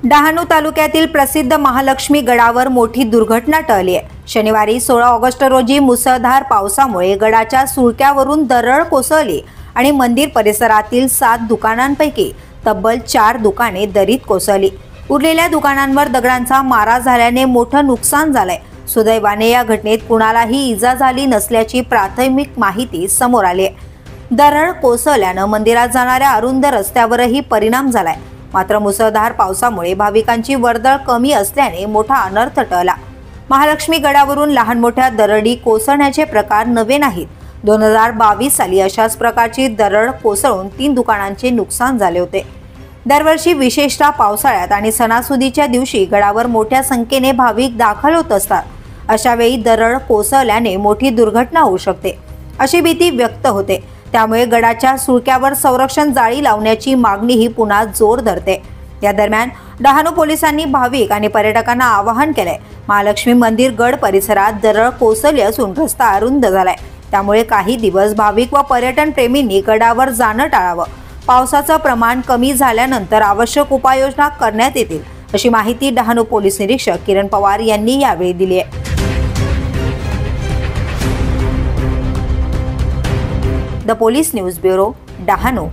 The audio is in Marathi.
डहाणू तालुक्यातील प्रसिद्ध महालक्ष्मी गडावर मोठी दुर्घटना टळली आहे। शनिवारी 16 ऑगस्ट रोजी मुसळधार पावसामुळे गडाच्या सुळक्यावरून दरड कोसळली आणि मंदिर परिसरातील 7 दुकानांपैकी तब्बल 4 दुकाने दरीत कोसळली। उरलेल्या दुकानांवर दगडांचा मारा झाल्याने मोठं नुकसान झालंय। सुदैवाने या घटनेत कुणालाही इजा झाली नसल्याची प्राथमिक माहिती समोर आली आहे। दरड कोसळल्याने मंदिरात जाणाऱ्या अरुंद रस्त्यावरही परिणाम झालाय। मात्र मुसळधार पावसामुळे भाविकांची वर्दळ कमी असल्याने मोठा अनर्थ टळला। महालक्ष्मी गडावरून लहान मोठ्या दरडी कोसळण्याचे प्रकार नवे नाहीत। 2022 साली अशाच प्रकारची दरड कोसळून 3 दुकानांचे नुकसान झाले होते। दरवर्षी विशेषतः पावसाळ्यात आणि सणासुदीच्या दिवशी गडावर मोठ्या संख्येने भाविक दाखल होत असतात। अशा वेळी दरड कोसळल्याने मोठी दुर्घटना होऊ शकते अशी भीती व्यक्त होते। त्यामुळे गडाच्या सुळक्यावर संरक्षण जाळी लावण्याची मागणीही पुन्हा जोर धरते। या दरम्यान डहाणू पोलिसांनी भाविक आणि पर्यटकांना आवाहन केलंय। महालक्ष्मी मंदिर गड परिसरात दरड कोसळली असून रस्ता अरुंद झालाय। त्यामुळे काही दिवस भाविक व पर्यटन प्रेमींनी गडावर जाणं टाळावं। पावसाचं प्रमाण कमी झाल्यानंतर आवश्यक उपाययोजना करण्यात येतील अशी माहिती डहाणू पोलीस निरीक्षक किरण पवार यांनी यावेळी दिली आहे। The police news bureau, Dahanu.